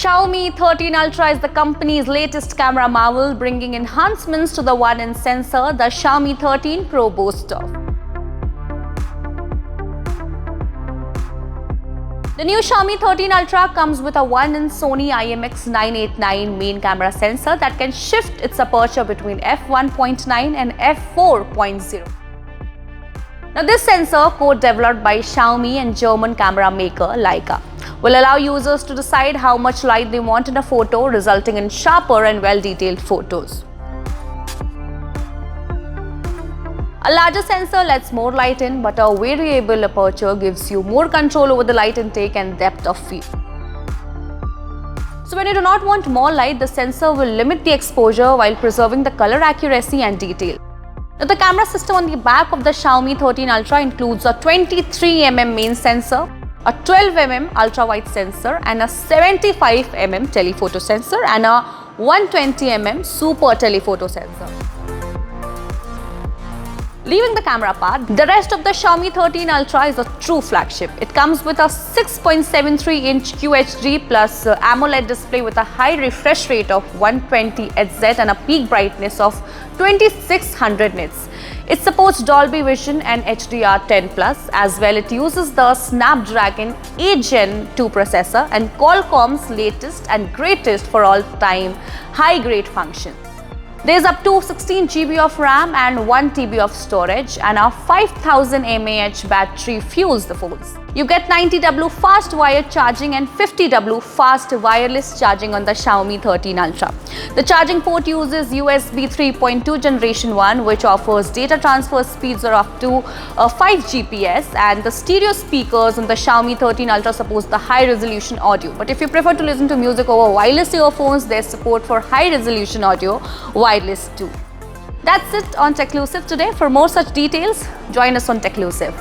Xiaomi 13 Ultra is the company's latest camera marvel, bringing enhancements to the 1-inch sensor the Xiaomi 13 Pro boasts of. The new Xiaomi 13 Ultra comes with a 1-inch Sony IMX989 main camera sensor that can shift its aperture between f1.9 and f4.0. Now, this sensor, co-developed by Xiaomi and German camera maker Leica, will allow users to decide how much light they want in a photo, resulting in sharper and well-detailed photos. A larger sensor lets more light in, but a variable aperture gives you more control over the light intake and depth of field. So when you do not want more light, the sensor will limit the exposure while preserving the color accuracy and detail. Now, the camera system on the back of the Xiaomi 13 Ultra includes a 23mm main sensor, a 12mm ultra-wide sensor, and a 75mm telephoto sensor, and a 120mm super telephoto sensor. Leaving the camera part, the rest of the Xiaomi 13 Ultra is a true flagship. It comes with a 6.73-inch QHD plus AMOLED display with a high refresh rate of 120 Hz and a peak brightness of 2600 nits. It supports Dolby Vision and HDR10+. As well, it uses the Snapdragon 8 Gen 2 processor and Qualcomm's latest and greatest for all time high-grade functions. There is up to 16 GB of RAM and 1 TB of storage, and a 5000 mAh battery fuels the phones. You get 90W fast wired charging and 50W fast wireless charging on the Xiaomi 13 Ultra. The charging port uses USB 3.2 Generation 1, which offers data transfer speeds of up to 5 Gbps, and the stereo speakers on the Xiaomi 13 Ultra supports the high resolution audio. But if you prefer to listen to music over wireless earphones, there's support for high resolution audio wireless too. That's it on Techlusive today. For more such details, join us on Techlusive.